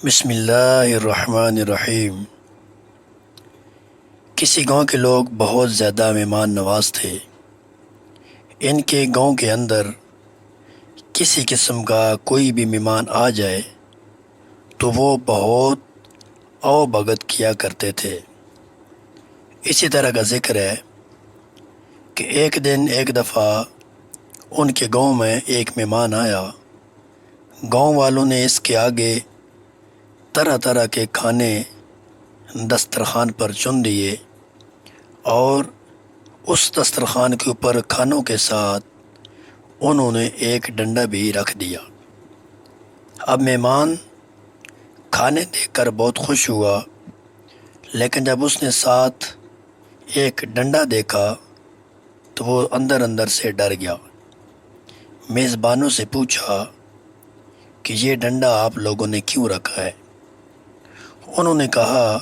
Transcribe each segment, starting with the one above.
بسم اللہ الرحمن الرحیم۔ کسی گاؤں کے لوگ بہت زیادہ مہمان نواز تھے۔ ان کے گاؤں کے اندر کسی قسم کا کوئی بھی مہمان آ جائے تو وہ بہت او بھگت کیا کرتے تھے۔ اسی طرح کا ذکر ہے کہ ایک دفعہ ان کے گاؤں میں ایک مہمان آیا۔ گاؤں والوں نے اس کے آگے طرح طرح کے کھانے دسترخوان پر چن دیے اور اس دسترخوان کے اوپر کھانوں کے ساتھ انہوں نے ایک ڈنڈا بھی رکھ دیا۔ اب مہمان کھانے دیکھ کر بہت خوش ہوا، لیکن جب اس نے ساتھ ایک ڈنڈا دیکھا تو وہ اندر سے ڈر گیا۔ میزبانوں سے پوچھا کہ یہ ڈنڈا آپ لوگوں نے کیوں رکھا ہے؟ انہوں نے کہا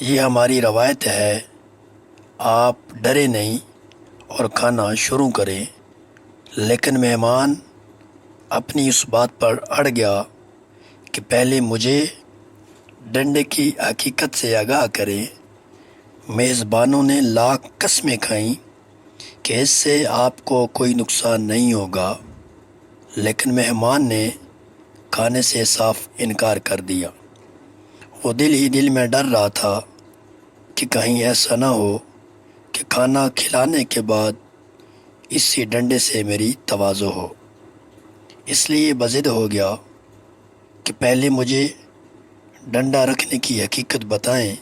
یہ ہماری روایت ہے، آپ ڈرے نہیں اور کھانا شروع کریں۔ لیکن مہمان اپنی اس بات پر اڑ گیا کہ پہلے مجھے ڈنڈے کی حقیقت سے آگاہ کریں۔ میزبانوں نے لاکھ قسمیں کھائیں کہ اس سے آپ کو کوئی نقصان نہیں ہوگا، لیکن مہمان نے کھانے سے صاف انکار کر دیا۔ وہ دل ہی دل میں ڈر رہا تھا کہ کہیں ایسا نہ ہو کہ کھانا کھلانے کے بعد اسی ڈنڈے سے میری تواضع ہو۔ اس لیے بضد ہو گیا کہ پہلے مجھے ڈنڈا رکھنے کی حقیقت بتائیں،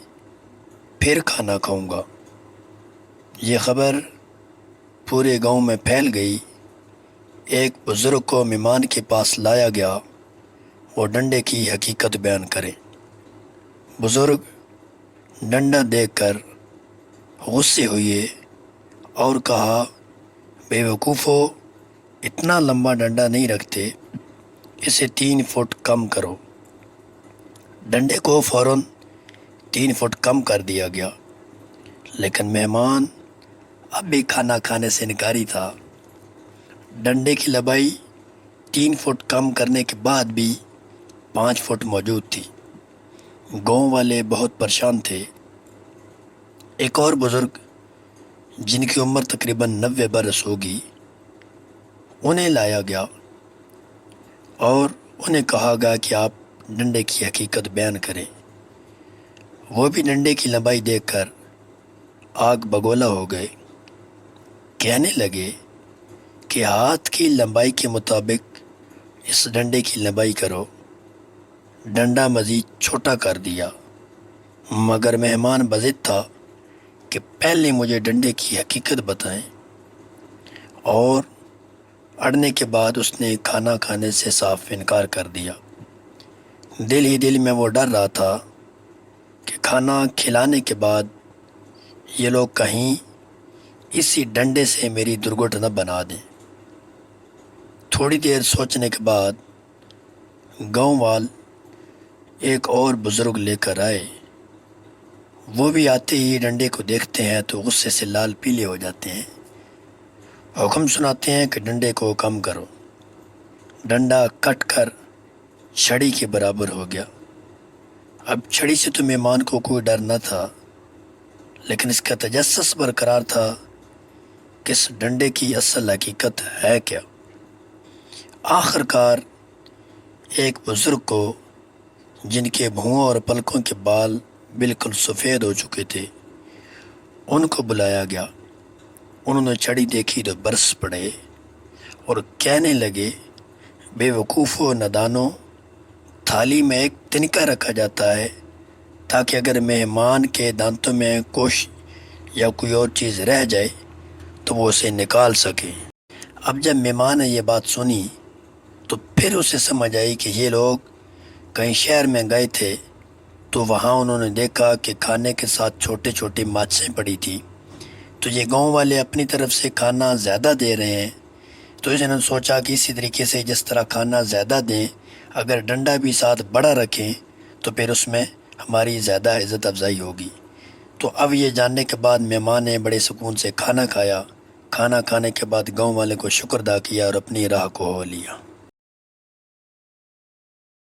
پھر کھانا کھاؤں گا۔ یہ خبر پورے گاؤں میں پھیل گئی۔ ایک بزرگ کو مہمان کے پاس لایا گیا، وہ ڈنڈے کی حقیقت بیان کرے۔ بزرگ ڈنڈا دیکھ کر غصے ہوئے اور کہا، بے وقوفو، اتنا لمبا ڈنڈا نہیں رکھتے، اسے 3 فٹ کم کرو۔ ڈنڈے کو فوراً 3 فٹ کم کر دیا گیا، لیکن مہمان اب بھی کھانا کھانے سے انکاری تھا۔ ڈنڈے کی لمبائی 3 فٹ کم کرنے کے بعد بھی 5 فٹ موجود تھی۔ گاؤں والے بہت پریشان تھے۔ ایک اور بزرگ جن کی عمر تقریباً 90 برس ہوگی، انہیں لایا گیا اور انہیں کہا گیا کہ آپ ڈنڈے کی حقیقت بیان کریں۔ وہ بھی ڈنڈے کی لمبائی دیکھ کر آگ بگولا ہو گئے۔ کہنے لگے کہ ہاتھ کی لمبائی کے مطابق اس ڈنڈے کی لمبائی کرو۔ ڈنڈا مزید چھوٹا کر دیا، مگر مہمان بضد تھا کہ پہلے مجھے ڈنڈے کی حقیقت بتائیں، اور اڑنے کے بعد اس نے کھانا کھانے سے صاف انکار کر دیا۔ دل ہی دل میں وہ ڈر رہا تھا کہ کھانا کھلانے کے بعد یہ لوگ کہیں اسی ڈنڈے سے میری درگھٹنا بنا دیں۔ تھوڑی دیر سوچنے کے بعد گاؤں وال ایک اور بزرگ لے کر آئے۔ وہ بھی آتے ہی ڈنڈے کو دیکھتے ہیں تو غصے سے لال پیلے ہو جاتے ہیں۔ حکم سناتے ہیں کہ ڈنڈے کو کم کرو۔ ڈنڈا کٹ کر چھڑی کے برابر ہو گیا۔ اب چھڑی سے تو مہمان کو کوئی ڈر نہ تھا، لیکن اس کا تجسس برقرار تھا کہ اس ڈنڈے کی اصل حقیقت ہے کیا۔ آخر کار ایک بزرگ کو، جن کے بھوؤں اور پلکوں کے بال بالکل سفید ہو چکے تھے، ان کو بلایا گیا۔ انہوں نے چھڑی دیکھی تو برس پڑے اور کہنے لگے، بے وقوفو نادانو، تھالی میں ایک تنکا رکھا جاتا ہے تاکہ اگر مہمان کے دانتوں میں کوش یا کوئی اور چیز رہ جائے تو وہ اسے نکال سکے۔ اب جب مہمان نے یہ بات سنی تو پھر اسے سمجھ آئی کہ یہ لوگ کہیں شہر میں گئے تھے تو وہاں انہوں نے دیکھا کہ کھانے کے ساتھ چھوٹے چھوٹی ماچھیں پڑی تھی، تو یہ گاؤں والے اپنی طرف سے کھانا زیادہ دے رہے ہیں۔ تو انہوں نے سوچا کہ اسی طریقے سے جس طرح کھانا زیادہ دیں، اگر ڈنڈا بھی ساتھ بڑا رکھیں تو پھر اس میں ہماری زیادہ عزت افزائی ہوگی۔ تو اب یہ جاننے کے بعد مہمان نے بڑے سکون سے کھانا کھایا۔ کھانا کھانے کے بعد گاؤں والے کو شکر ادا کیا اور اپنی راہ کو ہو لیا۔